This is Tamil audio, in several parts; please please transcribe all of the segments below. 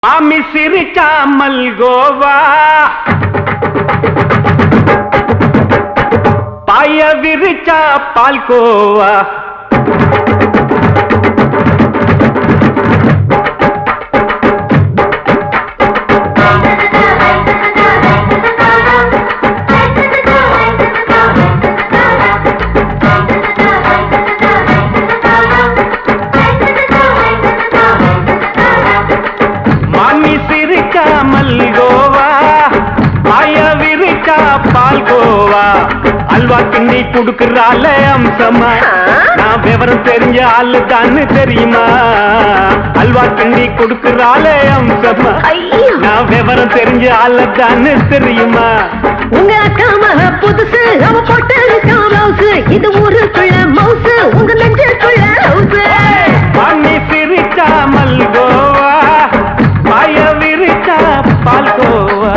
மாமி சிரிச்சா மல்கோவா பாய விரிச்சா பால்கோவா மல்கோவா பாய விரிச்சா பால்கோவா அல்வா கிண்டி குடுக்கறால அம்சமா நான் விவரம் தெரிஞ்ச ஆளு தான்னு தெரியுமா அல்வா கிண்டி குடுக்கறால அம்சமா நான் விவரம் தெரிஞ்ச ஆளு தான்னு தெரியுமா உங்க அக்காம புதுசு அவ போட்டு ப்ளவுஸ் இது ஊருக்குள்ள மவுசு உங்க நெஞ்சுக்குள்ள ஹவுஸ் பண்ணி சிரிச்சா மல்கோவா பாய விரிச்சா பால்கோவா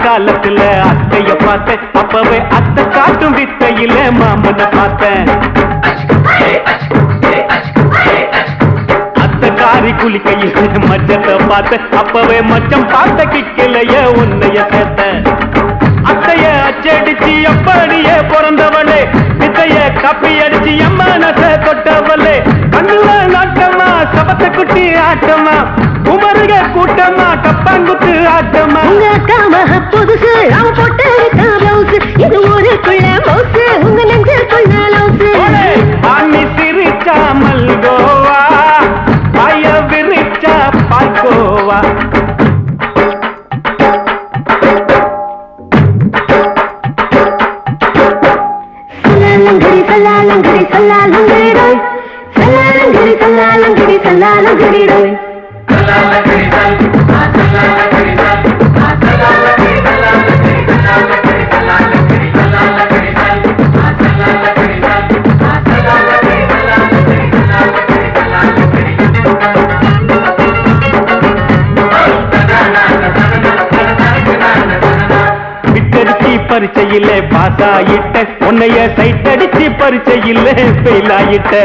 காலத்துல அத்தைய பார்த்தேன் அப்பவே அத்தை காட்டும் வித்தையில மாமனை பார்த்தேன் அத்தை காரி குளிக்கையில மச்சத்தை பார்த்தேன் அப்பவே மச்சம் பார்த்த கிக்கலைய உன்னைய சேர்த்த அத்தைய அச்சடிச்சு அப்படியே பிறந்தவளே வித்தைய கப்பி அடிச்சு எம்மனச தொட்டவளே கண்ணுல நாட்டமா சபத்த குட்டி ஆட்டமா உமருக கூட்டமா கப்பாங்குத்து ஆட்டமா உங்க அக்காம புதுசு அவ போட்டு ப்ளவுஸ் இது ஊருக்குள்ள மவுசு உங்க நெஞ்சுக்குள்ள லவுஸ் பாணி சிரிச்சா மல்கோவா பாய விரிச்சா பால்கோவா சல்லாலங்கடி சல்லாலங்கடி சல்லாலங்கடி சல்லாலங்கடி சல்லாலங்கடி சல்லாலங்கடி பரிச்சையில பாஸ் ஆயிட்ட உன்னைய சைட் அடிச்சு பரிச்சையில ஃபெயில் ஆயிட்ட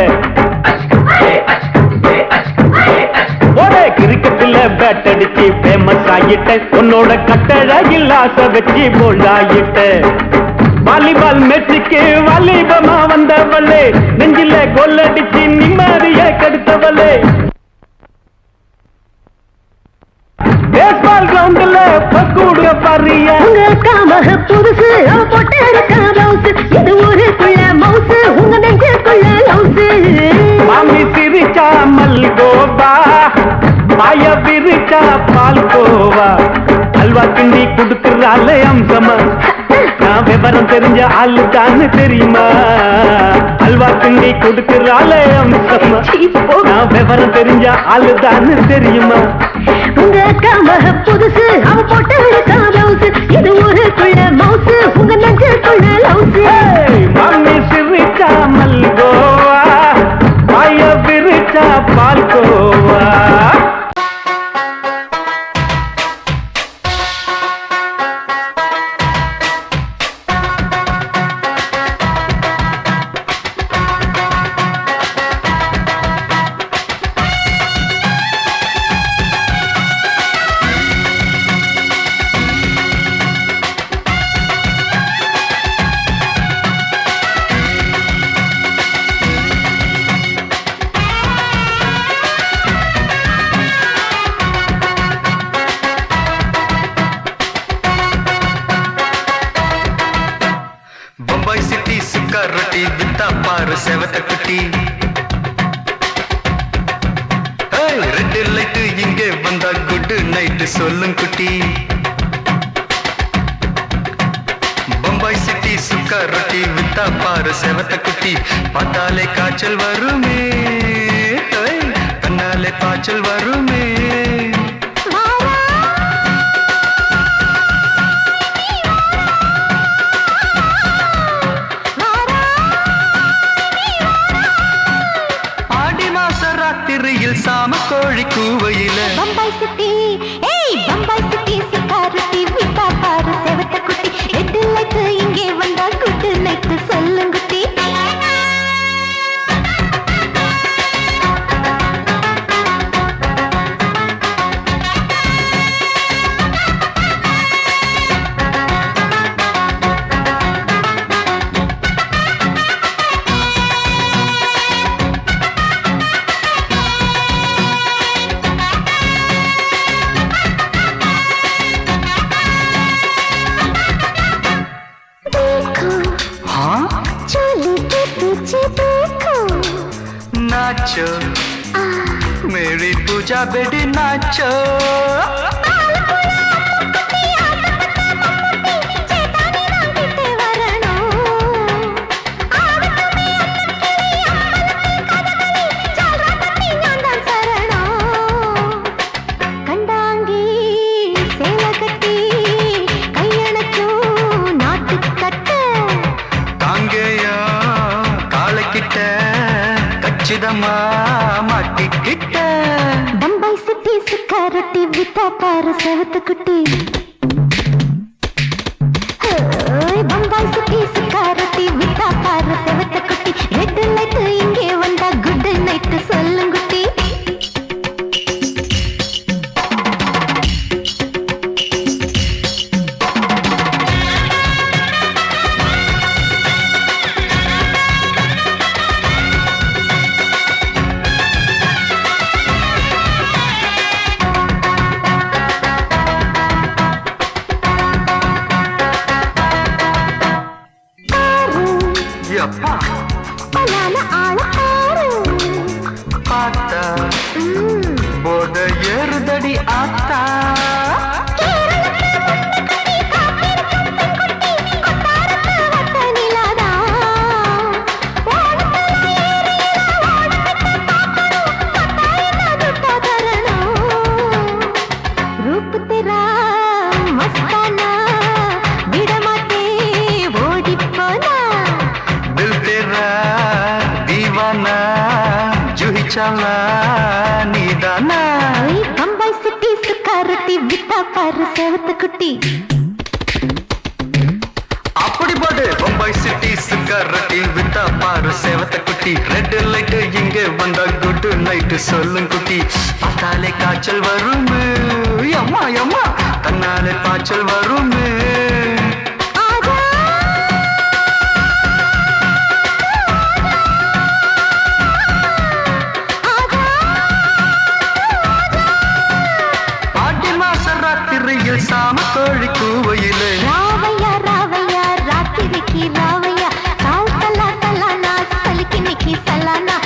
ஒரே கிரிக்கெட்ல பேட் அடிச்சு ஃபேமஸ் ஆயிட்ட உன்னோட கட்டழகில் ஆசை வச்சு போல்ட் ஆயிட்ட வாலிபால் மேட்சுக்கு வாலிபமா வந்தவளே நெஞ்சில கோல் அடிச்சு நிம்மதிய கெடுத்தவளே பேஸ்பால் கிரவுண்ட்ல பக்கூடுக பாரியா உங்க அக்காம புதுசு அவ போட்டு ப்ளவுஸ் இது ஊருக்குள்ள மவுசு உங்க நெஞ்சுக்குள்ள லவுஸ் மாமி சிரிச்சா மல்கோவா பாய விரிச்சா பால்கோவா அல்வா கிண்டி குடுக்கறால அம்சமா நான் விவரம் தெரிஞ்ச ஆளு தான்னு தெரியுமா அல்வா கிண்டி குடுக்கறால அம்சமா நான் விவரம் தெரிஞ்ச ஆளு தான்னு தெரியுமா உங்க அக்காம புதுசு அவ போட்டு ப்ளவுஸ் இது ஊருக்குள்ள மவுசு உங்க நெஞ்சுக்குள்ள லவுஸ் மாமி சிரிச்சா மல்கோவா பாய விரிச்சா பால்கோவா ரொட்டி வித்தா பாரு செவத்த குட்டி ரெட் லைட் இங்கே வந்தா குட் நைட் சொல்லும் குட்டி சுக்கா ரொட்டி வித்தா பாரு செவத்த குட்டி பார்த்தாலே காய்ச்சல் வருமே ஹோய், கண்ணாலே பாய்ச்சல் வருமே ஆடி மாச ராத்திரியில் சாம கோழி கூவையில பம்பாய் சிட்டி ஏய் பம்பாய் சிட்டி சிக்காரட்டி விட்டா பாரு செவத்த குட்டி எட்டு லைட்டு இங்கே வந்தா குட்டு நைட்டு சொல்லுங்குட்டி नाचो मेरी पूजा बेटी नाचो மாட்டிக்கிட்ட பம்பாய் சிட்டி சிக்காரட்டி விட்டா பாரு செவத்த குட்டி பம்பாய் சிட்டி சிக்காரட்டி விட்டா பாரு செவத்த குட்டி ரெட் லைட் இங்கே வந்தா குட் நைட் சொல்லுங்குட்டி பார்த்தா போட ஏறுதடி ஆத்தா रूप तेरा मस्ताना विडमाते ओडी पोना दिल तेरा दीवाना जूही चाला नीदाना बम्बई सिटी सुकारोटी विता पार सेवत कुटी அப்படி போடு பம்பாய் சிட்டி சிக்காரட்டி வித்தா பாரு சேவத்த குட்டி ரெட் லைட் இங்க வந்தா குட் நைட் சொல்லும் குட்டி பார்த்தாலே காய்ச்சல் வருமே அம்மா அம்மா தன்னாலே பாய்ச்சல் வருமே ஆடி மாச ராத்திரியில் சாம கோழி கூவையிலே ராவையா ராவையா ராத்திரிக்கு ராவையா சால் சலா சலானா சலிக்கு நிக்கி சலானா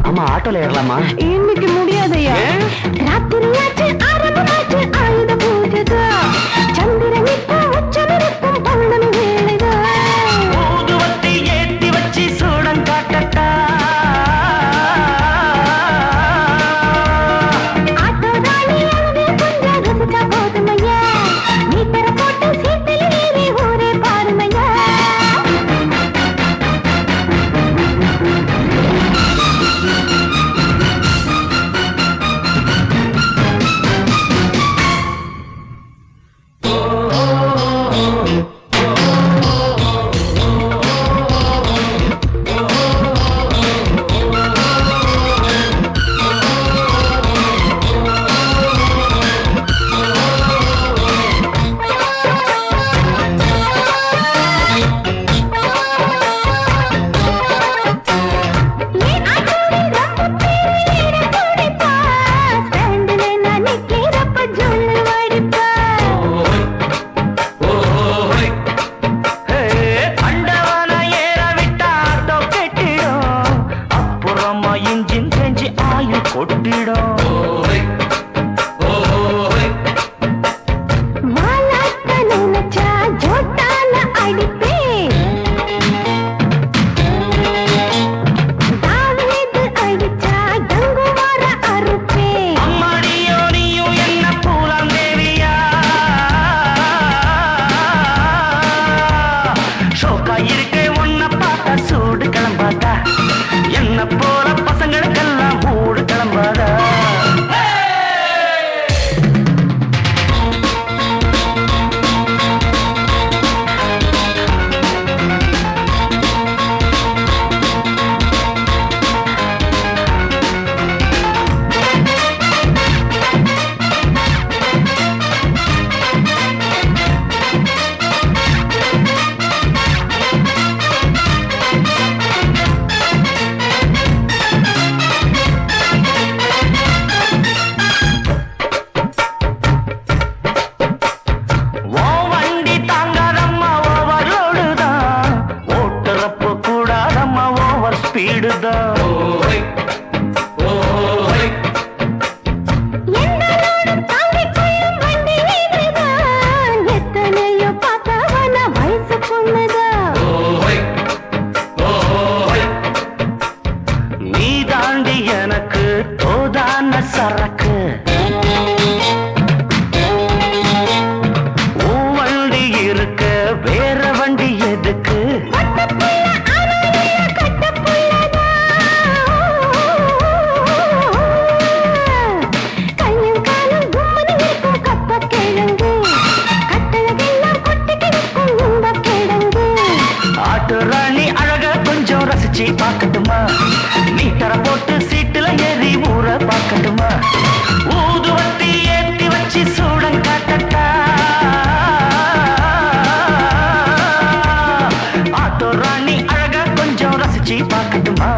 ஆமா ஆட்டோல ஏறலாமா? இன்னைக்கு முடியாதையா ராத்திரியாச்சு வாலாட்ட நினைச்சா ஜோட்டால அடிப்பேன். தாவீது அடிச்சா டங்குவார அறுப்பேன். அம்மாடியோ நீயும் என்ன பூலாம் தேவியா ஷோக்கா இருக்கே உன்னை பார்த்தா சூடு கிளம்பாதா என்ன போல பசங்களுக்கெல்லாம் மூடு கிளம்பாதா ஓ வண்டி தாங்காதம்மா ஓவர்லோடு தான் ஓட்டுறப்போ கூடாதம்மா ஓவர் ஸ்பீடு தான் என்னாலும் தாங்கிக் கொள்ளும் வண்டி இதுதான். எத்தனையோ பார்த்தவன வயசு பொண்ணுதான். நீ தாண்டி எனக்கு தோதான சரக்கு உன் வண்டி இருக்க வேற வண்டி எதுக்கு கையும் காலும் கும்மனு இருக்கும் கப்பக்கிழங்கு. கட்டழகெல்லாம் கொட்டி கிடக்கும் இன்பக் கிழங்கு. ஆட்டு ராணி அழக கொஞ்சம் ரசிச்சு பார்க்கட்டுமா மீட்டரை போட்டு சீட்டுல ஏறி ஊற பார்க்கட்டுமா ஊதுவத்தி ஏத்தி வச்சு சூடம் காட்டட்டா ஆட்டோ ராணி அழக கொஞ்சம் ரசிச்சு பார்க்கட்டுமா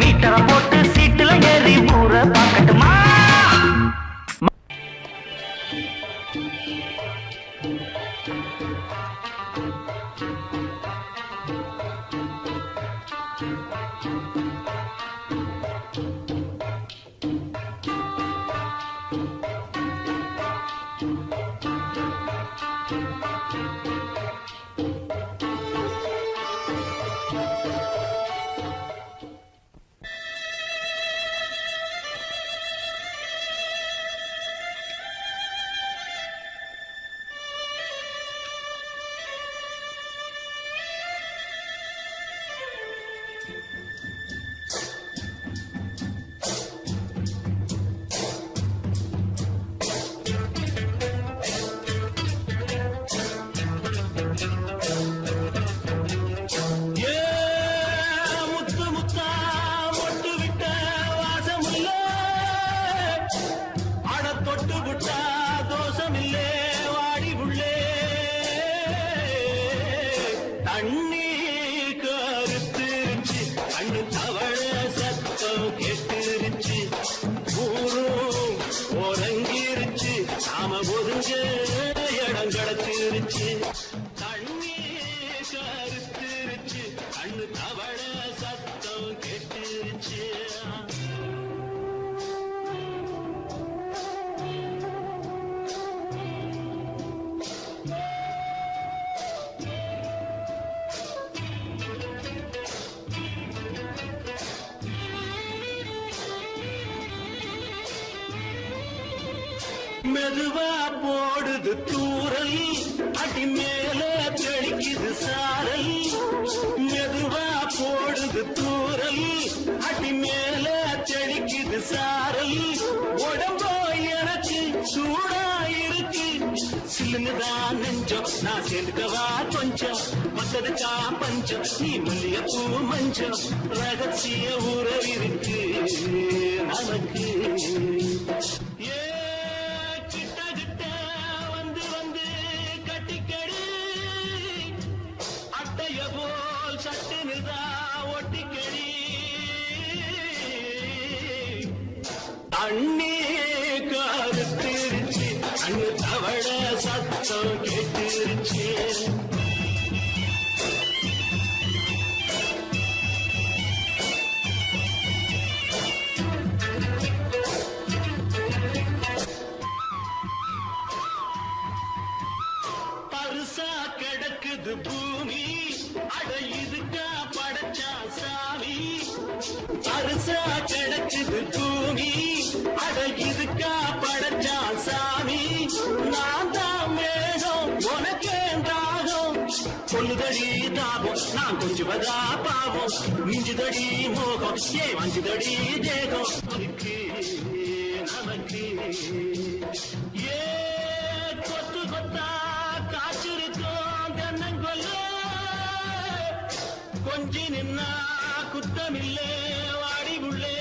மீட்டரை போட்டு சீட்டுல ஏறி ஊற பார்க்கட்டுமா மெதுவா போடுது தூரல் அடி மேல தெளிக்குது சாரல் மெதுவா போடுது தூரல் அடி மேல தெளிக்குது சாரல் உடம்போ எனக்கு சூடா இருக்கு சில்லுதான் நெஞ்சம் நான் சேர்ந்துக்கவா கொஞ்சம் மத்ததுக்கா பஞ்சம் நீ மல்லியப்பூ மஞ்சம் ரகசிய உறவிருக்கு நமக்கு அண்ணே கருத்திருச்சு அண்ணு தவள சத்தம் கேட்டுருச்சு எனக்கா படைச்சா சாமி நான் தான் மேகம் உனக்கே தாகம் சொல்லுதடி தாபம் நான் கொஞ்சுவதா பாவம் மிஞ்சுதடி மோகம் ஏ வஞ்சுதடி தேகம் அதுக்கு நமக்கு ஏ கொத்து கொத்தா காற்றிருக்கும் தென்னங்கொல்ல கொஞ்சி நின்னா குத்தமில்லே வாடி உள்ளே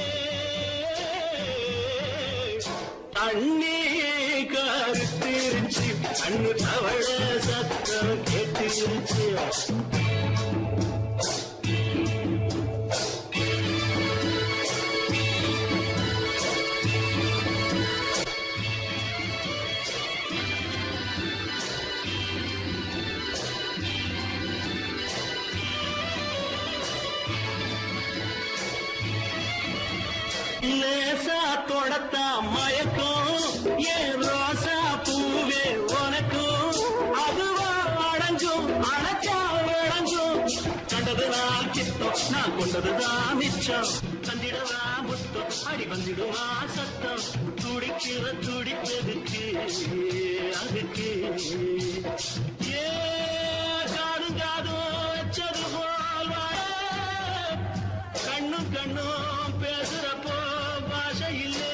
தண்ணி கருத்திருச்சு கண்ணு தவழ சத்தம் கேட்டிருச்சு லேசா தொடத்தா மயக்கும் ஏன் ரோசா பூவே உனக்கும் அதுவா அடைஞ்சும் அடைச்சா விளங்கும் கண்டது நான் சித்தம் நான் கொண்டதுதான் மிச்சம் தந்திடவா முத்தம் அடி வந்திடுவா சத்தம் துடிக்கிற துடிப்பதுக்கு அதுக்கு ஏ காதும் காதும் வச்சது போல் வாழ கண்ணும் கண்ணும் பேசுறப்போ பாஷை இல்லே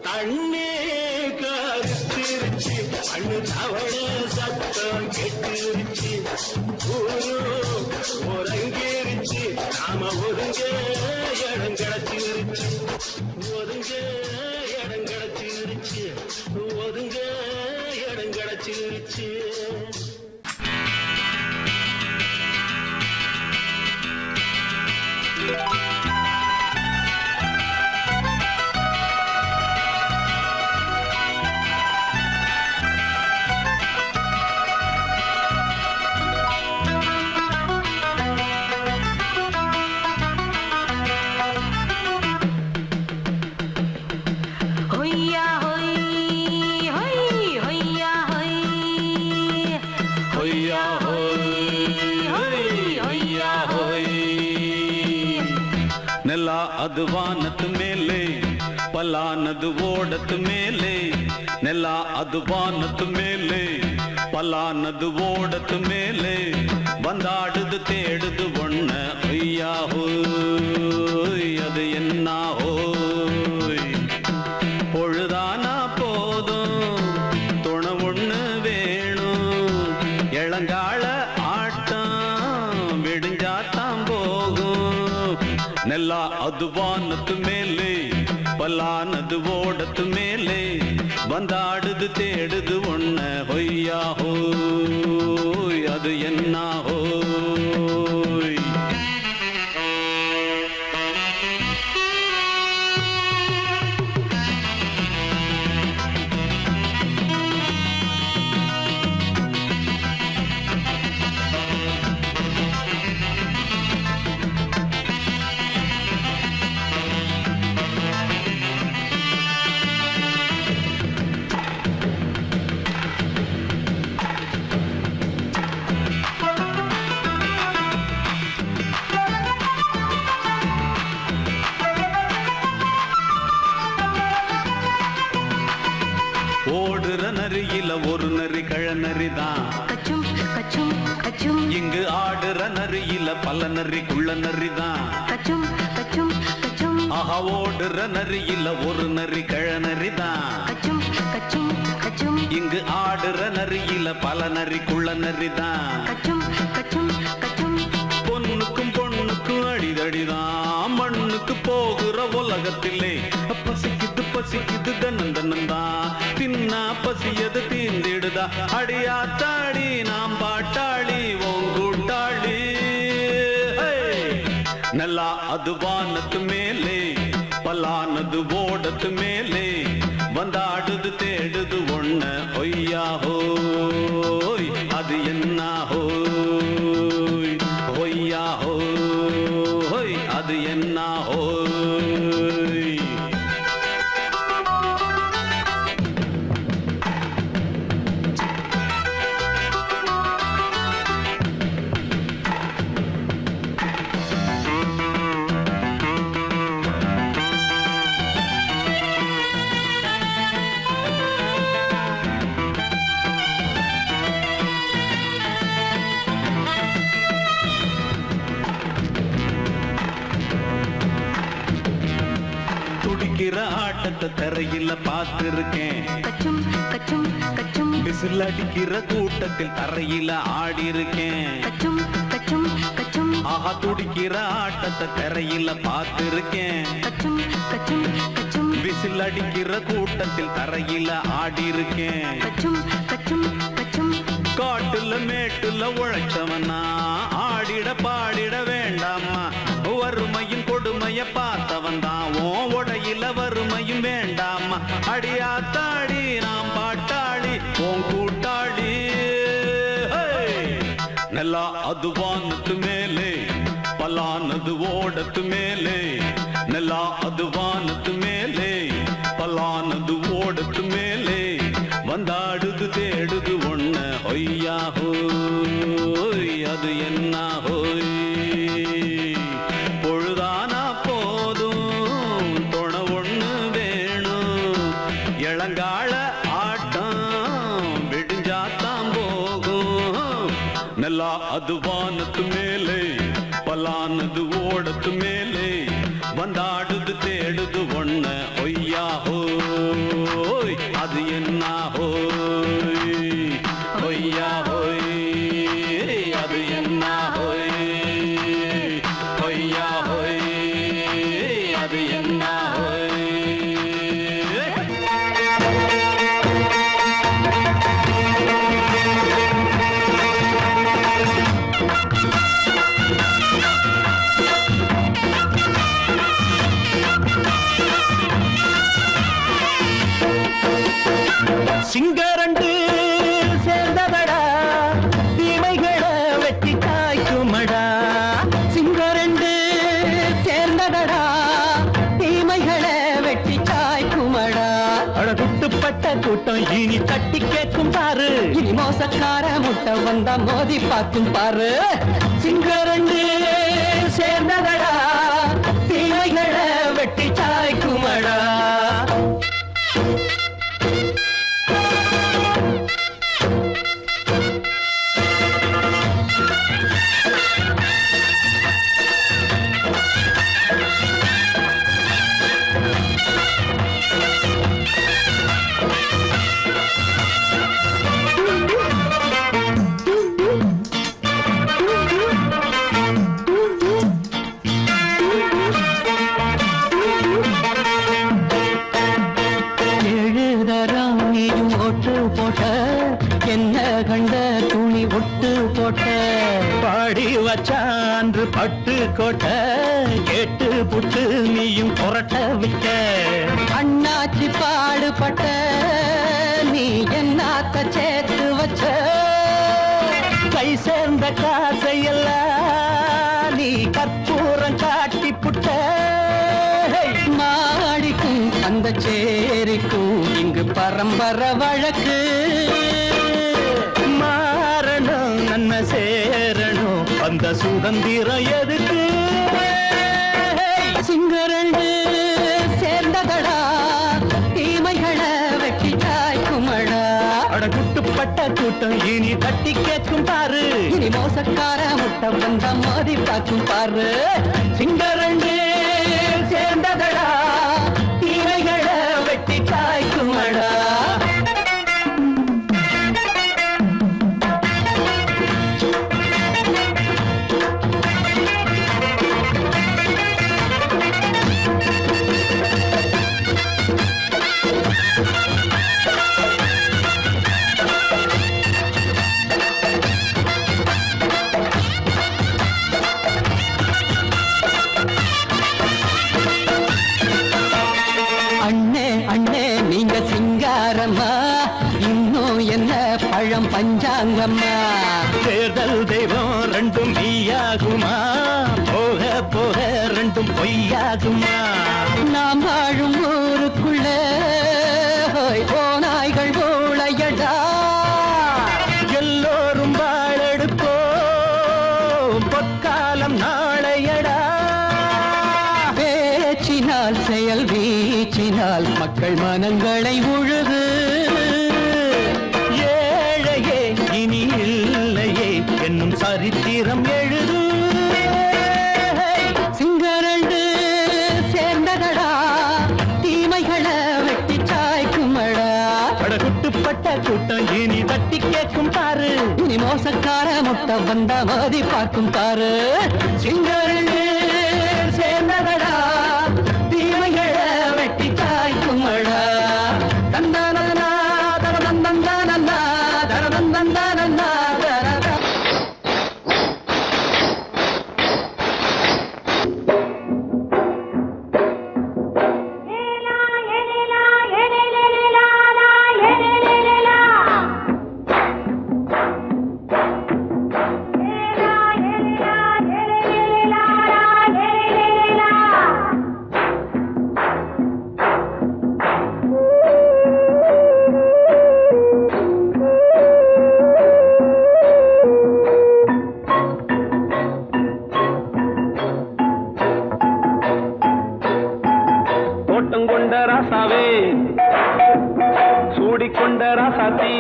தண்ணே கருத்திருச்சு கண்ணு தவழ சத்தம் கெட்டிருச்சு ஒருங்கிருச்சு நாம ஒதுங்க இடம் கிடச்சிருச்சு ஒதுங்க இடம் கிடச்சிருச்சு ஒதுங்க இடம் கிடச்சிருச்சு ஹொய்யா ஹொய் ஹொய் ஹொய்யா ஹொய் ஹொய்யா ஹொய் ஹொய்யா ஹொய் ನೆಲ ಅದು ವಾನದ ಮೇಲೆ ಪಲಾನದು ಓಡದ ಮೇಲೆ ನೆಲ ಅದು ವಾನದ ಮೇಲೆ ಪಲಾನದು ಓಡದ ಮೇಲೆ ಬಂದಾಡುದು தேடுது ஒண்ண ஐயா ஹோய் அது என்ன ஹோய் பொழுதானா போதும் துணை ஒண்ணு வேணும் இளங்கால ஆட்டம் விடிஞ்சாத்தான் போகும் ನೆಲ ಅದು ವಾನದ ಮೇಲೆ ಪಲಾನದು ಓಡದ ಮೇಲೆ ಬಂದಾಡುದು தேடுது ஒண்ண ಹೊಯ್ಯಾ ஹோய் அது என்ன ஹோய் ஓடுற நரியில ஒரு நரி கழநரிதான் கச்சும் கச்சும் கச்சும் இங்கு ஆடுற நரியில பல நரி குள்ள நரிதான் கச்சும் கச்சும் கச்சும் ஆஹா ஓடுற நரியில ஒரு நரி கழநரிதான் கச்சும் கச்சும் கச்சும் இங்கு ஆடுற நரியில பல நரி குள்ள நரிதான் கச்சும் கச்சும் கச்சும் பொண்ணுக்கும் பொண்ணுக்கும் அடிதடிதான் மண்ணுக்கு போகிற உலகத்திலே பசிக்குது பசிக்குது தன்னந்தனந்தான் தின்னா பசியது தீந்திடுதா அடியாத்தாடி நாம் பாட்டாளி ஓங்கூட்டாளி ನೆಲ ಅದು ವಾನದ ಮೇಲೆ ಪಲಾನದು ಓಡದ ಮೇಲೆ ಬಂದಾಡುದು தேடுது ஒண்ண ஒய்யா ஹோய் அது என்ன ஹோய் ஒய்யா ஹோய் அது என்ன ஹோய் துடிக்கிற ஆட்டத்தை தரையில பார்த்திருக்கேன். கச்சும் கச்சும் கச்சும் விசில் அடிக்கிற கூட்டத்தில் தரையில ஆடி இருக்கேன். கச்சும் கச்சும் கச்சும் ஆஹா துடிக்கிற ஆட்டத்தை தரையில பார்த்திருக்கேன். கச்சும் கச்சும் கச்சும் விசில் அடிக்கிற கூட்டத்தில் தரையில ஆடி இருக்கேன். கச்சும் கச்சும் கச்சும் காட்டுல மேட்டுல உழைச்சவனா ஆடிட பாடிட வேண்டாமா. வறுமையும் கொடுமைய பார்த்தவன் தான் ஓ உடையில வறுமையும் வேண்டாமா. அடியாத்தாடி நாம் பாட்டாளி ஓன் கூட்டாளி. நல்லா அது வானத்து மேலே பலானது ஓடத்து மேலே. நல்லா அது வானத்து மேலே பலானது ஓடத்து மேலே. வந்தாடுது தேடுது ஒண்ண ஒய்யா ஹோய் அது என்ன ஹோய். பொழுதானா போதும் துணை ஒண்ணு வேணும். இளங்கால ஆட்டம் விடிஞ்சாத்தான் போகும். நல்லா அது வானத்து மேலே பலானது ஓடத்து மேலே. வந்தாடுது தேடுது ஒண்ண ஒய்யா ஹோய் அது என்ன ஹோய். ஒய்யா ஹோய் அது என்ன ஹோய். ஒய்யா ஹோய் அது என்ன ஹோய். சிங்கரண்டு சேர்ந்ததடா தீமைகளை வெட்டி காய்க்குமடா. சிங்கரண்டு சேர்ந்ததடா தீமைகளை வெட்டி காய்க்குமடா. அழகுட்டுப்பட்ட கூட்டம் இனி தட்டி கேட்கும் பாரு. இனி மோசக்கார முட்டை வந்தா மோதி பார்க்கும் பாரு. சிங்கரண்டு சேர்ந்ததடா தீமைகளை வெட்டி காய்க்குமடா. என்ன கண்ட துணி ஒட்டு போட்ட பாடி வச்சான்று பட்டு கோட்ட கேட்டு புட்டு நீயும் புரட்ட விட்ட. அண்ணாச்சி பாடுபட்ட நீ என்னாத்த சேர்த்து வச்ச. கை சேர்ந்த காசையெல்லாம் நீ கற்பூரம் காட்டி புட்ட. மாடிக்கும் அந்த சேரிக்கும் இங்கு பரம்பரை வழக்கு. மாறணும் நன்மை சேரணும் அந்த சுதந்திரம் எதுக்கு. சிங்கரண்டு சேர்ந்ததடா தீமைகளை வெட்டி காய்க்குமடா. அடகுட்டுப்பட்ட கூட்டம் இனி தட்டி கேட்கும் பாரு. இனி மோசக்கார முட்டை வந்த மோதி பார்க்கும் பாரு. சிங்கரண்டு சேர்ந்ததடா தீமைகளை வெட்டி காய்க்குமடா. பழம் பஞ்சாங்கம்மா. தேர்தல் தெய்வம் ரெண்டும் மெய்யாகுமா போக போக ரெண்டும் பொய்யாகுமா. நாம் வாழும் ஊருக்குள்ள போனாய்கள் ஊழையடா. எல்லோரும் வாழெடுப்போம் பொற்காலம் நாளையடா. பேச்சினால் செயல் வீச்சினால் மக்கள் மனங்களை உழுது. இனி இல்லையே என்னும் சரித்திரம் எழுது. சிங்கரண்டு சேர்ந்ததடா இனி மோசக்கார முட்டை வந்தா மோதி பார்க்கும் பாரு சிங்கரண்டு சேர்ந்ததடா தீமைகள வெட்டி காய்க்குமடா தந்தானா தரதந்தந்தானா தரதந்தந்தானா தரதா தோட்டம் கொண்ட ராசாவே சூடிக்கொண்ட ராசாத்தி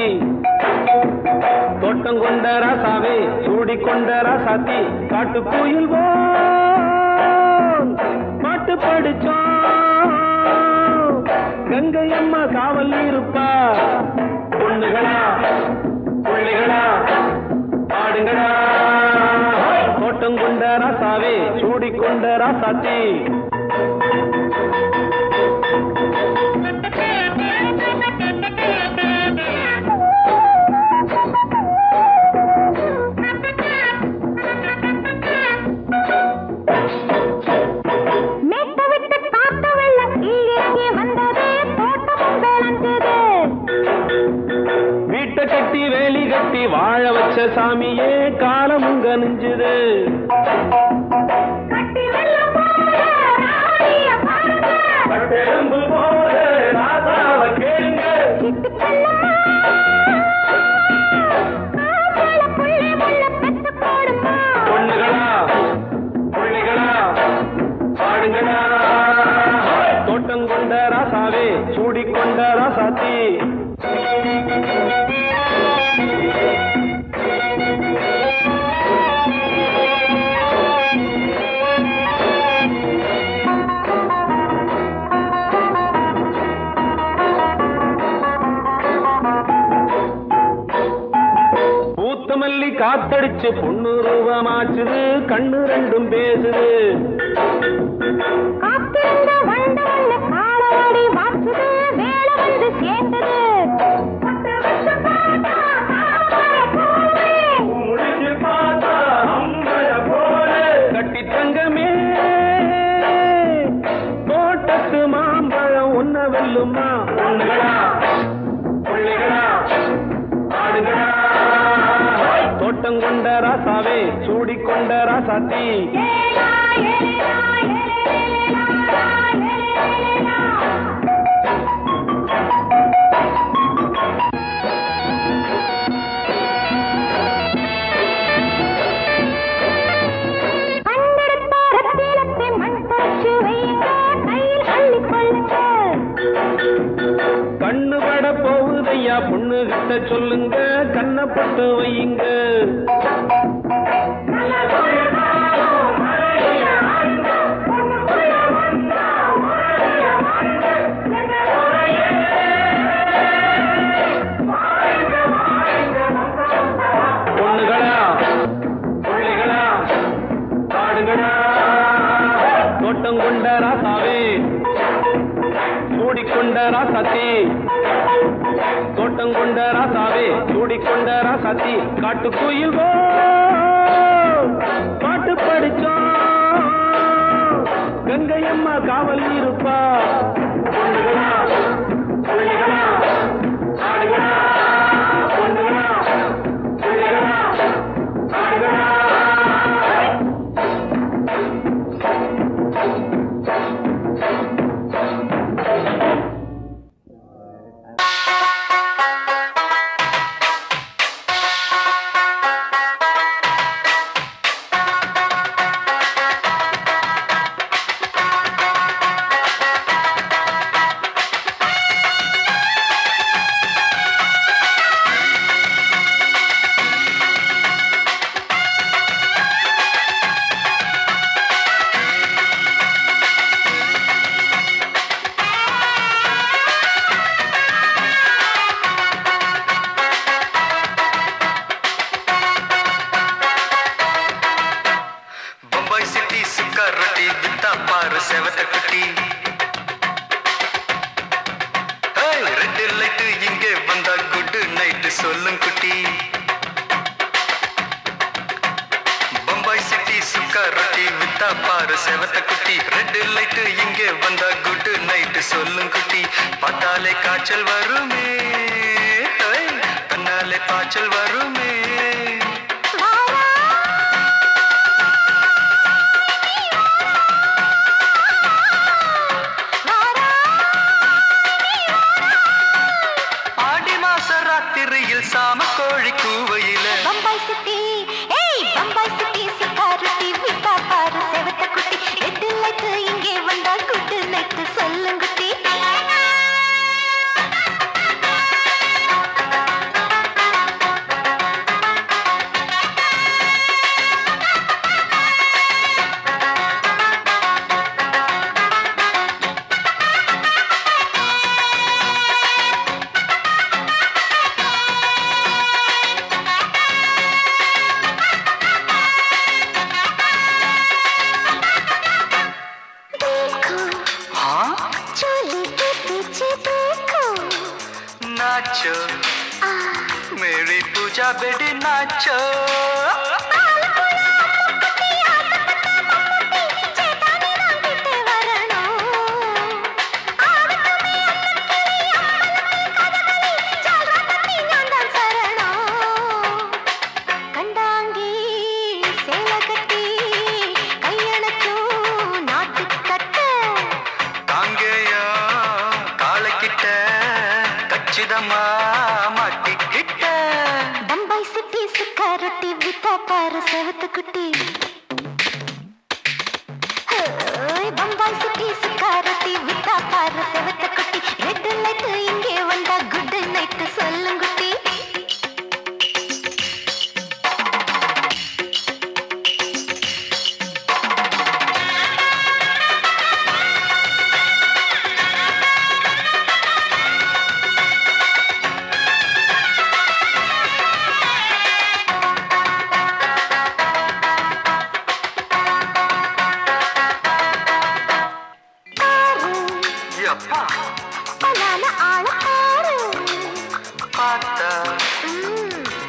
தோட்டம் கொண்ட ராசாவே சூடிக்கொண்ட ராசாத்தி காட்டு கோயில் பாட்டு படிச்சோம் கங்கை அம்மா காவல் இருப்பா பொண்ணுகளா பிள்ளைகளா ஆடுங்களா தோட்டம் கொண்ட ராசாவே சூடிக்கொண்ட ராசாத்தி வீட்டை கட்டி வேலி கட்டி வாழ வச்ச சாமியே காலமும் கனிஞ்சுது பொண்ணுகளா பிள்ளைகளா ஆடுங்களா தோட்டம் கொண்ட ராசாவே சூடிக்கொண்ட ராசாத்தி பூத்தமல்லி காத்தடிச்சு பொண்ணு ரூபமாச்சுது கண்ணு ரெண்டும் பேசுது கட்டி தங்கமே தோட்டத்து மாம்பழம் உன்ன வெல்லுமா பொண்ணுகளா பிள்ளைகளா ஆடுகளா தோட்டம் கொண்ட ராசாவே சூடிக்கொண்ட ராசாத்தி கண்ணு பட போகுதையா பொண்ணு கிட்ட சொல்லுங்க கண்ணப்பட்டு வையுங்க பொண்ணுகளா பிள்ளைகளா ஆடுகளா தோட்டம் கொண்ட ராசாவே சூடிக்கொண்ட ராசாத்தி தோட்டம் கொண்ட ராசாவே சூடிக்கொண்ட ராசாத்தி காட்டு கோயில் பாட்டு படிச்சோம் கங்கை அம்மா காவல் இருப்பா பொண்ணுகளா பிள்ளைகளா ஆடுகளா பொண்ணுகளா பிள்ளைகளா ஆடுகளா சொல்லும் குட்டி பம்பாய் சிட்டி சுக்கா ரொட்டி வித்தா பாரு செவத்த குட்டி ரெட் லைட் இங்கே வந்தா குட் நைட் சொல்லும் குட்டி பார்த்தாலே காய்ச்சல் வருமே கண்ணாலே பாய்ச்சல் வருமே ராத்திரியில் சாம கோழி கூவையில பம்பாய் சிட்டி பம்பாய் சிட்டி சுக்கா ரொட்டி வித்தா பாரு செவத்த குட்டி ரெட் லைட் இங்கே வந்தா குட் நைட் சொல்லும் குட்டி नाचो मेरी पूजा बेटी नाचो பம்பாய் சிட்டி சுக்கா ரொட்டி வித்தா பாரு செவத்த குட்டி பம்பாய் சிட்டி சுக்கா ரொட்டி வித்தா பாரு செவத்த குட்டி ரெட் லைட் இங்கே வந்தா குட் நைட் சொல்லும் குட்டி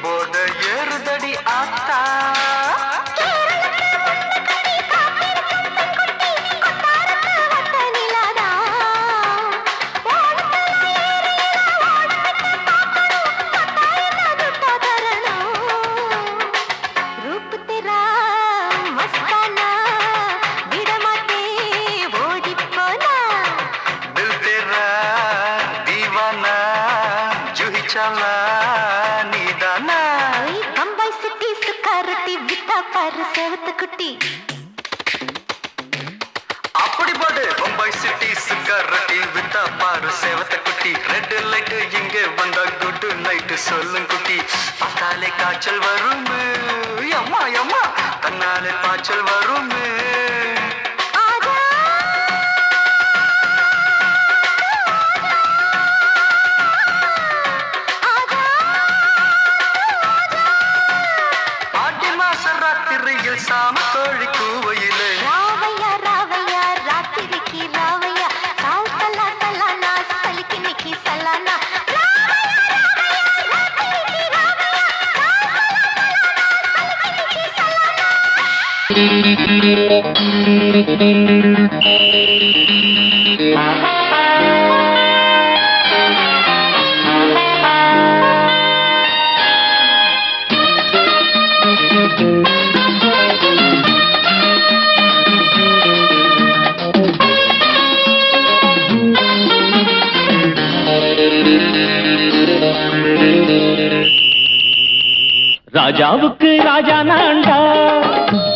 போட ஏறுதடி ஆத்தா பம்பாய் சிட்டி சுக்கா ரொட்டி வித்தா பாரு செவத்த குட்டி அப்படி போடு பம்பாய் சிட்டி சுக்கா ரொட்டி வித்தா பாரு செவத்த குட்டி ரெட் லைட் இங்கே வந்தா குட் நைட் சொல்லும் குட்டி பார்த்தாலே காய்ச்சல் வருமே அம்மா அம்மா கண்ணாலே பாய்ச்சல் வருமே ராத்திரியில் சாம கோழி கூவையிலே ராவையா ராவையா ராத்திரிக்கு ராவையா சால் சலா சலானா சலிக்கு நிக்கி சலானா ராஜாவுக்கு ராஜா நான்டா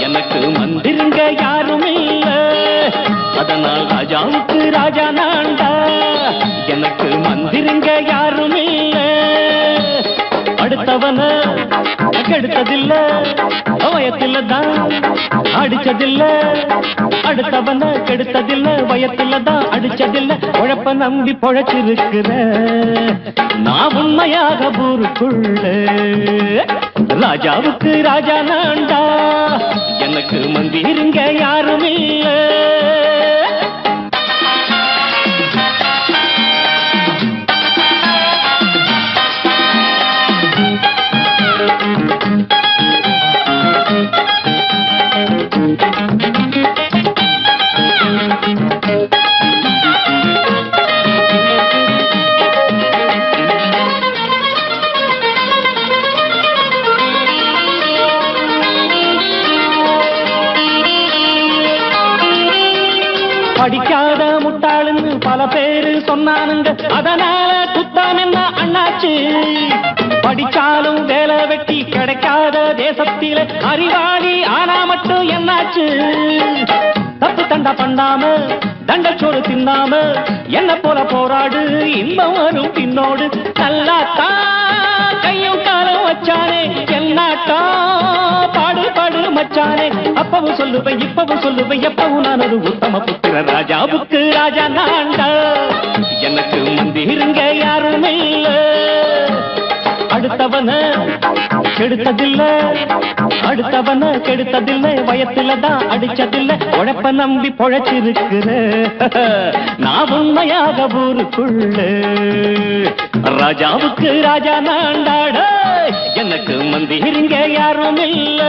எனக்கு மந்திருங்க யாரும் இல்ல அதனால் ராஜாவுக்கு ராஜா நான்டா எனக்கு மந்திருங்க யாரும் இல்ல அடுத்தவன கெடுத்ததில்ல வயத்துல தான் அடிச்சதில்ல அடுத்தவன கெடுத்ததில்ல வயத்துல தான் அடிச்சதில்ல உழப்ப நம்பி பொழைச்சிருக்கிற நான் உண்மையாக ஊருக்குள்ள ராஜாவுக்கு ராஜா நான்டா எனக்கு மந்திருங்க யாரும் இல்ல பல பேரு சொன்னானுங்க அதனால குத்தம் என்ன அண்ணாச்சு படிச்சாலும் வேலை வெட்டி கிடைக்காத தேசத்தில அறிவாளி ஆனா மட்டும் என்னாச்சு தப்பு தண்டா பண்ணாம தண்டச்சோறு தின்னாம என்ன போல போராடு இன்பம் வரும் பின்னோடு நல்லாத்தான் கையும் காலம் வச்சானே என்னாட்டா பாடு பாடு மச்சானே அப்பவும் சொல்லுவேன் இப்பவும் சொல்லுவேன் எப்பவும் நான் ஒரு உத்தம புத்திர ராஜாவுக்கு ராஜா நான்டா எனக்கு மந்திருங்க யாரும் இல்ல அடுத்தவன கெடுத்ததில்ல அடுத்தவன கெடுத்ததில்ல வயத்துலதான் அடிச்சதில்ல உழைப்ப நம்பி பொழைச்சிருக்கிற நான் உண்மையாக ஊருக்குள்ள ராஜாவுக்கு ராஜா நாண்டாட எனக்கு மந்திரிங்க யாரும் இல்ல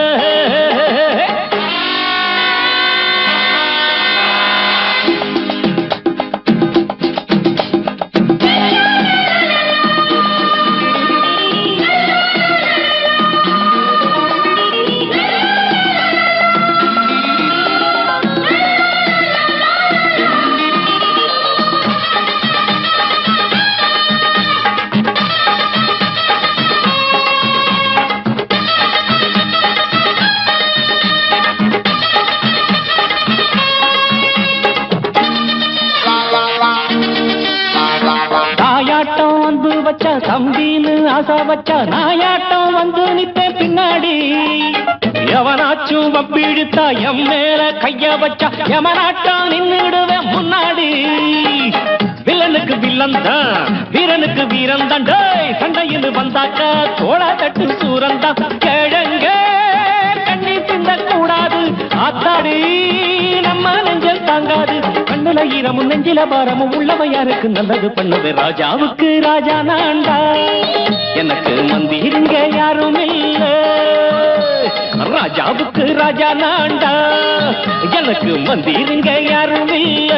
தம்பின்னு ஆசா வச்சா நாயாட்டம் வந்து நிப்பேன் பின்னாடி எவனாச்சும் வப்பிழுத்தா எம் மேல கைய வச்சா எவனாட்டம் நின்னுடுவேன் முன்னாடி வில்லனுக்கு வில்லன் தான் வீரனுக்கு வீரன் தான் சண்டையில் வந்தாக்க தோளா தட்டு சூரன் தான் கிழங்க கண்ணி பிந்த கூடாது ஆத்தாடி நம்ம நெஞ்சல் தாங்காது கண்ணுல ஈரமும் நெஞ்சில பாரமும் உள்ளவ யாருக்கு நல்லது பண்ணது ராஜாவுக்கு ராஜா நான்டா எனக்கு மந்திருங்க யாரும் இல்ல ராஜாவுக்கு ராஜா நான்டா எனக்கு மந்திருங்க யாரும் இல்ல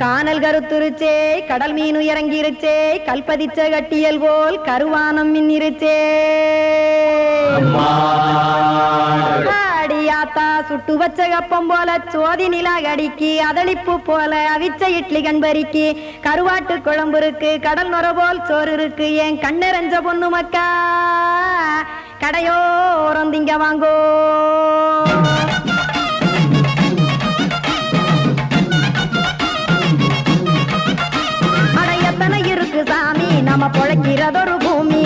கானல் கருத்துருச்சே கடல் மீன் இறங்கிருச்சே கல்பதிச்ச கட்டியல் போல் கருவானம் மின்னிருச்சே அடியாத்தா சுட்டு வச்ச கப்பம் போல சோதி நிலா கடிக்கு அதளிப்பு போல அவிச்ச இட்லி கண்பறிக்கு கருவாட்டு குழம்பு இருக்கு கடல் நுர போல் சோறு இருக்கு என் கண்ணெரஞ்ச பொண்ணு மக்கா கடையோரம் திங்க வாங்கோ சாமி நம்ம பொழைக்கிறதொரு பூமி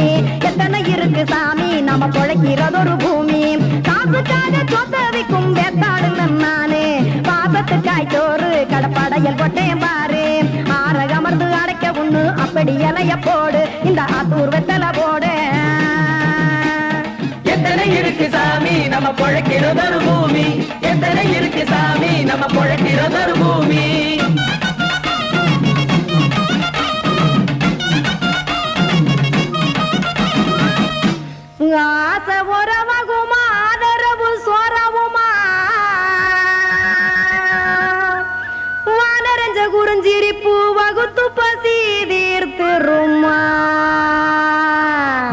எத்தனை இருக்கு சாமி நம்ம பொழைக்கிறதொரு பூமி காசுக்காக சொத்தவிக்கும் வேத்தாடுங்க நானே பாசத்துக்காய் சோறு கடப்படையல் போட்டேன் பாரு ஆரகமர்ந்து அடைக்க ஒண்ணு அப்படி இலைய போடு இந்த ஆத்தூர் வெத்தலை போடு எத்தனை இருக்கு சாமி நம்ம பொழைக்கிறதொரு பூமி எத்தனை இருக்கு சாமி நம்ம பொழைக்கிறதொரு பூமி ஆசை உறவகுமா ஆதரவு சோரவுமா வானரஞ்ச குறிஞ்சிரிப்பு வகுத்து பசி தீர்த்துருமா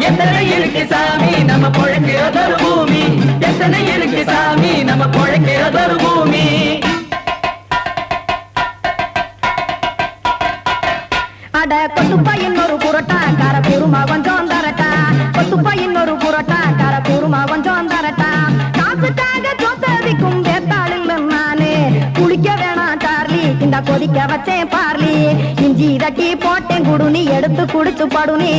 எத்தனை இருக்கு சாமி நம்ம பொழைக்கிறதொரு பூமி எத்தனை இருக்கு சாமி நம்ம பொழைக்கிறதொரு பூமி அட கொத்துப்பா இன்னொரு புரோட்டா கார குருமா கொஞ்சம் தரட்டா கொத்துப்பா இன்னொரு புரோட்டா கார குருமா கொஞ்சம் தரட்டா காசுக்காக சொத்ததிக்கும் வேத்தாளில் நானு குளிக்க வேணாம் சார்லி இந்த கொதிக்க வச்சேன் பார்லி இஞ்சி தட்டி போட்டேன் குடுனி எடுத்து குடிச்சு படுனி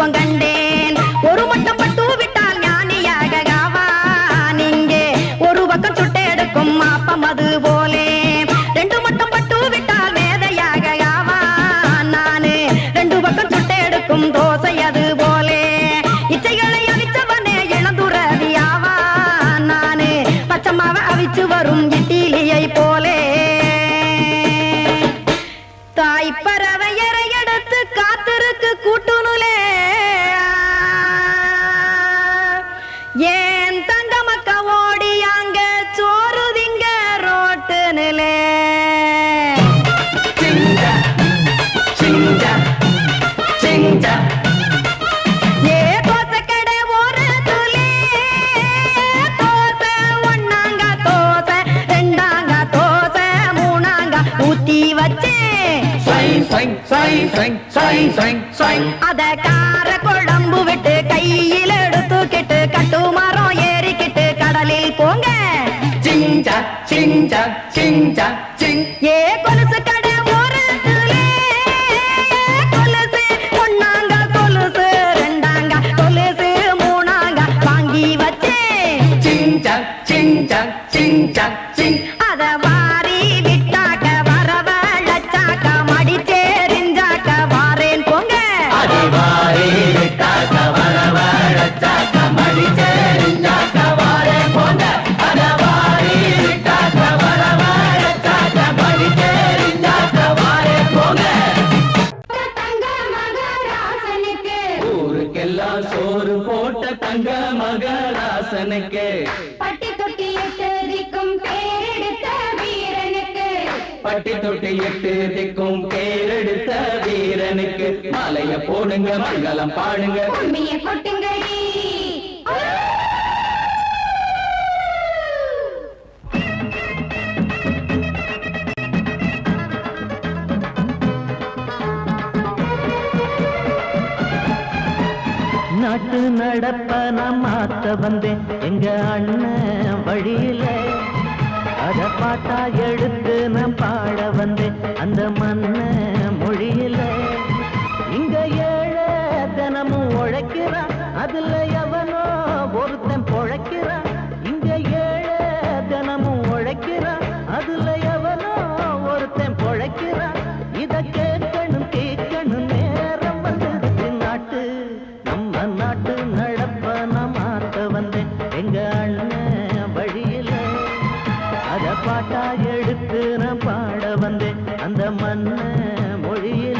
கண்டேன் ஒரு மட்டம் பட்டு விட்டால் ஞானியாக காவா நீங்க இருக்கும் மாப்பம் அது போலே ரெண்டு மட்டும் பட்டு விட்டால் மேதையாக ஆவா நானு ரெண்டு பக்கம் சுட்டு எடுக்கும் தோசை அது போலே இச்சைகளை அவிச்சவனே இளந்துறவி ஆவா நானு பச்சமாவ அவிச்சு வரும் இட்டிலியை போலே தாய் பறவை எடுத்து காத்திருக்கு கூட்டுனுலே ஏன் தங்க மக்க ஓடி அங்க சோறுதிங்க ரோட்டு நிலே ஏ தோசை கடை ஒரு துளி தோசை ஒன்னாங்க தோசை ரெண்டாங்க தோசை மூணாங்க ஊத்தி வச்சே அத கார குழம்பு விட்டு கையில் எடுத்துக்கிட்டு கட்டு மரம் ஏறிக்கிட்டு கடலில் போங்க ஏ கொலுசு கடை ஒரு துளி கொலுசு ஒன்னாங்க கொலுசு ரெண்டாங்க கொலுசு மூணாங்க வாங்கி வச்சே அத வாரி விட்டாக்க வரவழைச்சாக்க மடிச்சேரிஞ்சாக்க வாரேன் போங்க ஊருக்கெல்லாம் சோறு போட்ட தங்க மகராசனுக்கு பட்டி தொட்டி எட்டு திக்கும் பேரெடுத்த வீரனுக்கு பட்டி தொட்டி எட்டு திக்கும் பேரெடுத்த வீரனுக்கு மாலைய போடுங்க மங்களம் பாடுங்க கும்மிய கொட்டுங்கடி நாட்டு நடப்ப நான் மாத்த வந்தேன் எங்க அண்ணன் வழியில அத பாட்டா எடுத்து நான் பாட வந்தேன் அந்த மண்ண மொழியில இங்க ஏழை தினமும் உழைக்கிறான் அதுல எவனோ ஒருத்தன் பொழைக்கிறான் இங்க ஏழை தினமும் உழைக்கிறான் அதுல எவனோ ஒருத்தன் பொழைக்கிறான் இத கேட்கணும் கேட்கணும் நேரம் வந்தது நாட்டு நம்ம நாட்டு நடப்ப நான் மாத்த வந்தேன் எங்க அண்ணன் வழியில அத பாட்டா எடுத்து நான் பாட வந்தேன் அந்த மண்ண மொழியில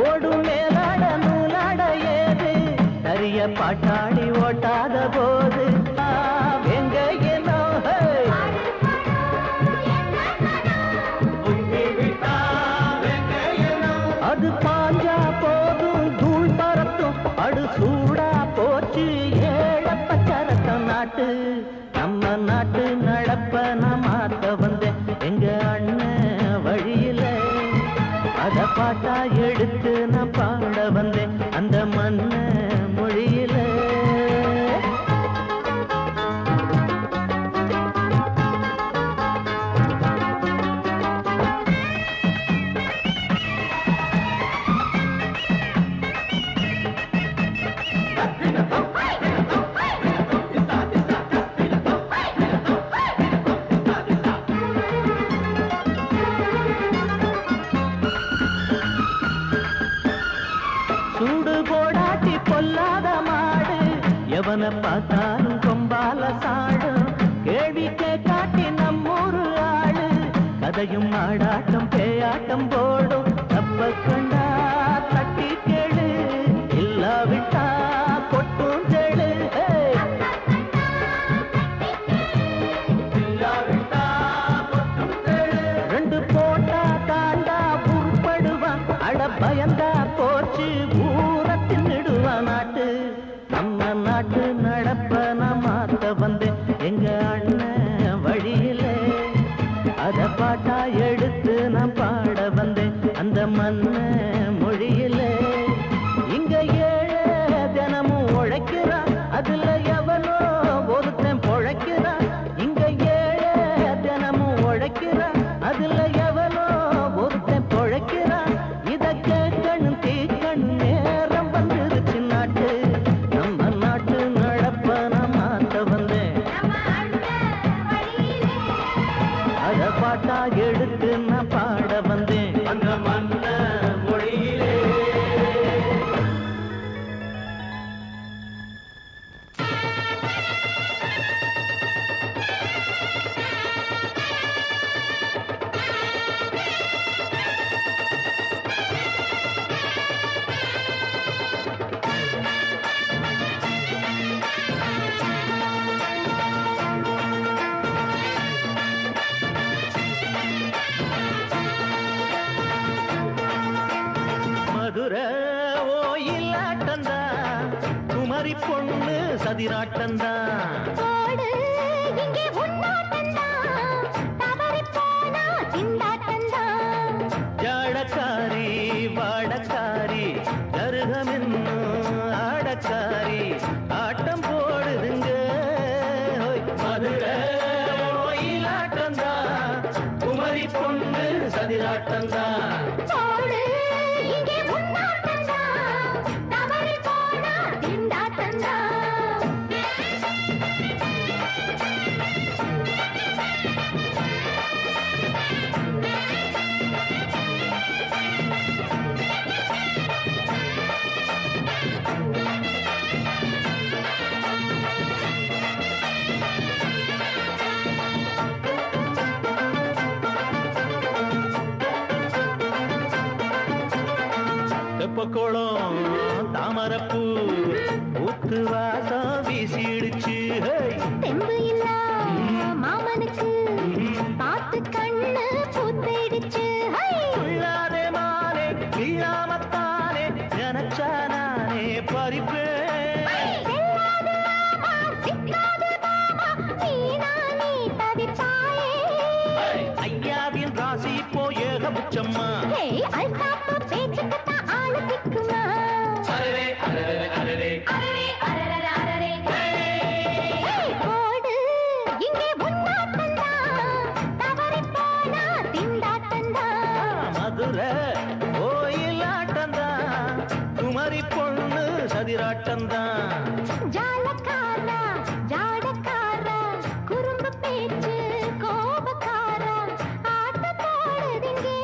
ஓடும் மேலாட நூலாட ஏது நிறைய பாட்டாளி ஓட்டாத போது எங்க ஏனோ அது பாஞ்சா போதும் தூள் பறத்தும் அடு சூடா போச்சு ஏழ பச்சரத்தம் நாட்டு நம்ம நாட்டு நடப்ப நான் மாத்த வந்தேன் எங்க அண்ணன் வழியில அத பாட்டா எடுத்து நான் பாட வந்தேன் அந்த மண்ண மொழியில சூடு போடாட்டி பொல்லாத மாடு எவனை பார்த்தாலும் கொம்பால சாடும் கேள்விக்கே காட்டி நம்மூரு ஆளு கதையும் ஆடாட்டம் பேயாட்டம் போடும் தப்ப கண்டா தட்டி கேளு இல்லாவிட்டா கொட்டும் கேளு ரெண்டு போட்டா தாண்டா உருப்படுவான் அட பயந்தா போச்சு ஊரத்தின் நெடுவா நாட்டு நம்ம நாட்டு நடப்ப நான் மாத்த வந்தேன் எங்க அண்ணன் வழியிலே பாட்டா எடுத்து நான் பாட வந்தேன் அந்த மன்ன மொழியிலே மதுரை ஓயிலாட்டந்தான் குமரி பொண்ணு சதிராட்டந்தான் போடு இங்கே உன்னாட்டந்தான் தவறி போனா திண்டாட்டந்தான் ஜாடக்காரி வாடக்காரி தருகமென்னும் ஆடக்காரி ஆட்டம் போடுதுங்க ஹோய். மதுரை ஓயிலாட்டந்தான் குமரி பொண்ணு சதிராட்டந்தான் போடு இங்கே உன்னாட்டந்தான் தவறி போனா திண்டாட்டந்தான் தெப்பக்குளம் தாமரப்பூ ஊத்து வாசம் வீசிடுச்சு ஹேய். தெம்பு இல்ல மாமனுக்கு பார்த்து கண்ணு பூத்திடுச்சு ஹை! உள்ளாதே மானே வீழாமத்தானே நினைச்சா நானே பறிப்பேன் செல்லாது ஆமா, சிக்காது மாமா, வீணா நீ தவிப்பாயே. ஐயாவின் ராசி இப்போ ஏகபட்சம்மா ஹே, அல்தாப்பு பேச்சுக்குத்தான் ஆளு சிக்குமா? அரரே அரரே அரரே அரரே, அரரர, அரரே. ஹே, போடு, இங்கே உன்னாட்டந்தான், தவறிப் போனா திண்டாட்டந்தான். மதுரை கோயிலாட்டந்தான் குமரி பொண்ணு சதிராட்டந்தான் ஜாலக்காரா, ஜாடக்காரா, குறும்பு பேச்சு, கோபக்காரா, ஆட்டம் போடுதிங்கே.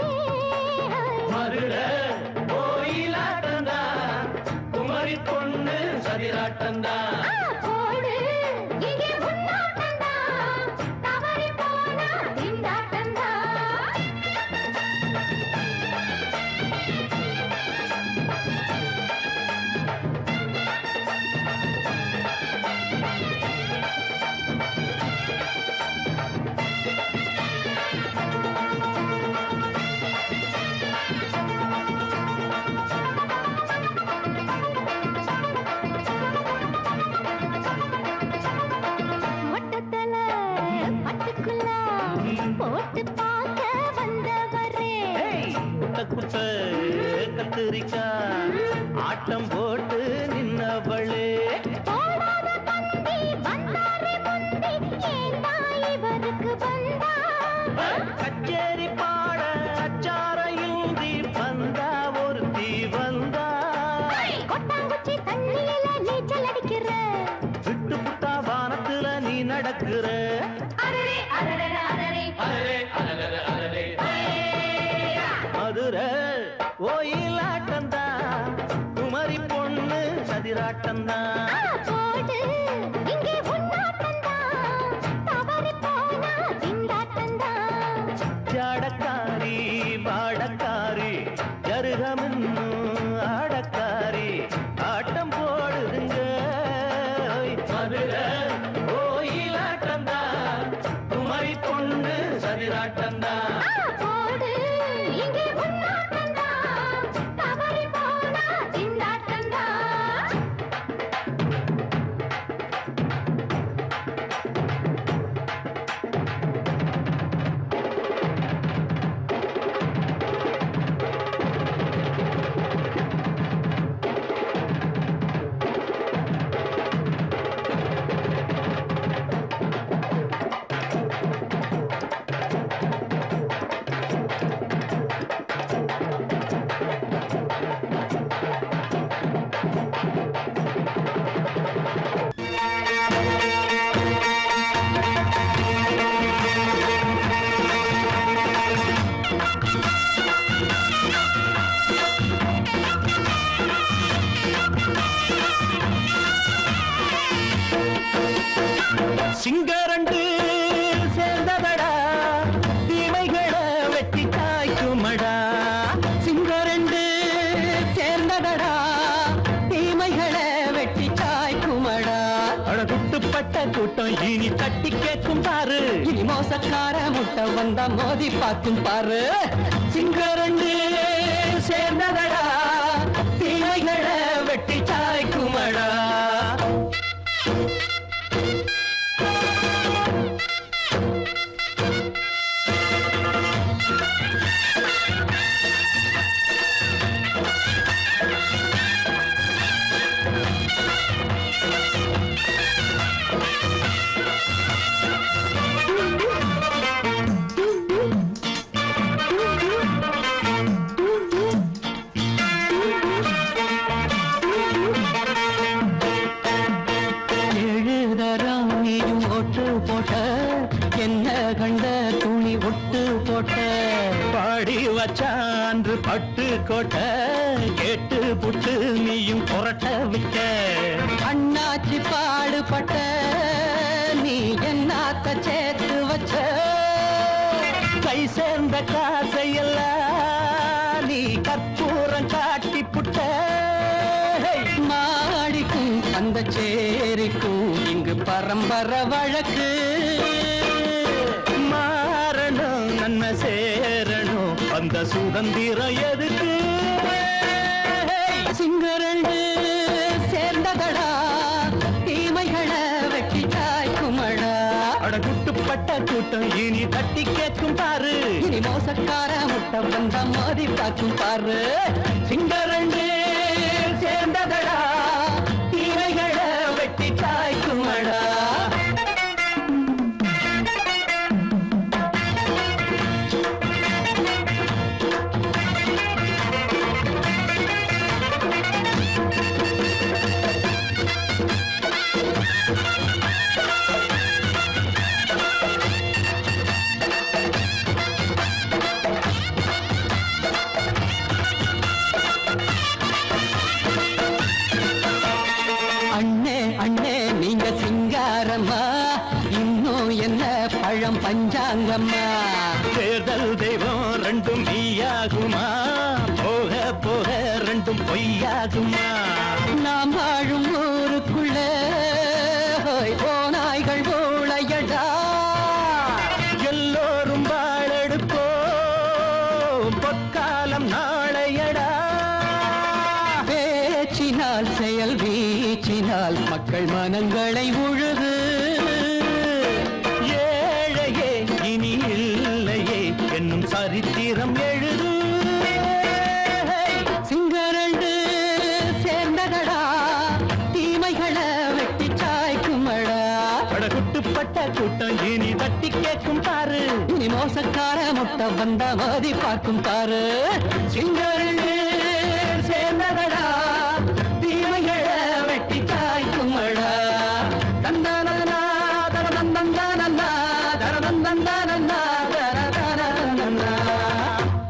மதுரை கோயிலாட்டந்தான் குமரி பொண்ணு சதிராட்டந்தான் போடு, இங்கே உன்னாட்டந்தான், தவறிப் போனா திண்டாட்டந்தான். மொட்டத்தல பட்டுக்குள்ள போட்டு பார்க்க வந்தவரே. குத்த குத்த கத்திரிக்கா ஆட்டம் போட்டு நின்னவளே போடாத பந்தி வந்தாரே முந்தி, ஏண்டா இவருக்கு வந்தா? கச்சேரி பாட அச்சாரையுந்தி வந்தா ஒருத்தி வந்தா கொட்டாங்குச்சி தண்ணியில நீச்சல் அடிக்கிற. விட்டு புட்டா வானத்துல நீ நடக்கிற அரரே, அரரர, அரரே. அரரே அரரே அரரே மதுரை கோயிலாட்டந்தான் குமரி பொண்ணு சதிராட்டந்தான் போடு, இங்கே உன்னாட்டந்தான், தவறிப் போனா திண்டாட்டந்தான். ஜாடக்காரி வாடக்காரி ஜருகமென்னும் ஆடக்காரி ஆட்டம் போடுதுங்க மதுரை கோயிலாட்டந்தான் குமரி பொண்ணு சதிராட்டந்தான் போடு, இங்கே உன்னாட்டந்தான், தவறிப் போனா திண்டாட்டந்தான். கேட்கும் பாரு இனி மோசக்கார முட்டை வந்தா மோதி பார்க்கும் பாரு சிங்கரண்டு சேர்ந்ததடா தீமைகளை வெட்டி சாய்க்குமடா போட்ட என்ன கண்ட துணி ஒட்டு போட்ட பாடி வச்சான்று பட்டு கோட்டை கேட்டு புட்டு நீயும் புரட்ட விட்ட அண்ணாச்சி பாடுபட்ட நீ என்னாத்த சேர்த்து வச்ச கை சேர்ந்த காசையெல்லாம் நீ கற்பூரம் காட்டி புட்ட மாடிக்கும் அந்த சேரிக்கும் இங்கு பரம்பரை வழக்கு மாறணும் நன்மை சேரணும் அந்த சுதந்திரம் எதுக்கு சிங்கரண்டு சேர்ந்ததடா தீமைகளை வெட்டி தாய்க்குமடா அடகுட்டுப்பட்ட கூட்டம் இனி தட்டி கேட்கும் பாரு இனி மோசக்கார முட்டை வந்தா மோதி பார்க்கும் பாரு சிங்கரண்டு சேர்ந்ததடா தீமைகளை வெட்டி தாய்க்குமடா நீங்க சிங்காரம்மா இன்னும் என்ன பழம் பஞ்சாங்கம்மா தேர்தல் தெய்வம் ரெண்டும் மெய்யாகுமா போக போக ரெண்டும் பொய்யாகுமா நாம் வாழும் ஊருக்குள்ள ஓநாய்கள் ஊழையடா எல்லோரும் வாழெடுப்போ பொற்காலம் நாளையடா பேச்சினால் செயல் வீச்சினால் மக்கள் மனங்களை உழுது ஏழையே இனி இல்லையே என்னும் சரித்திரம் எழுது சிங்கரண்டு சேர்ந்ததடா தீமைகளை வெட்டி சாய்க்குமடா படகுட்டுப்பட்ட கூட்டம் இனி தட்டி கேட்கும் பாரு இனி மோசக்கார முட்டை வந்தா மோதி பார்க்கும் பாரு சிங்கரண்டு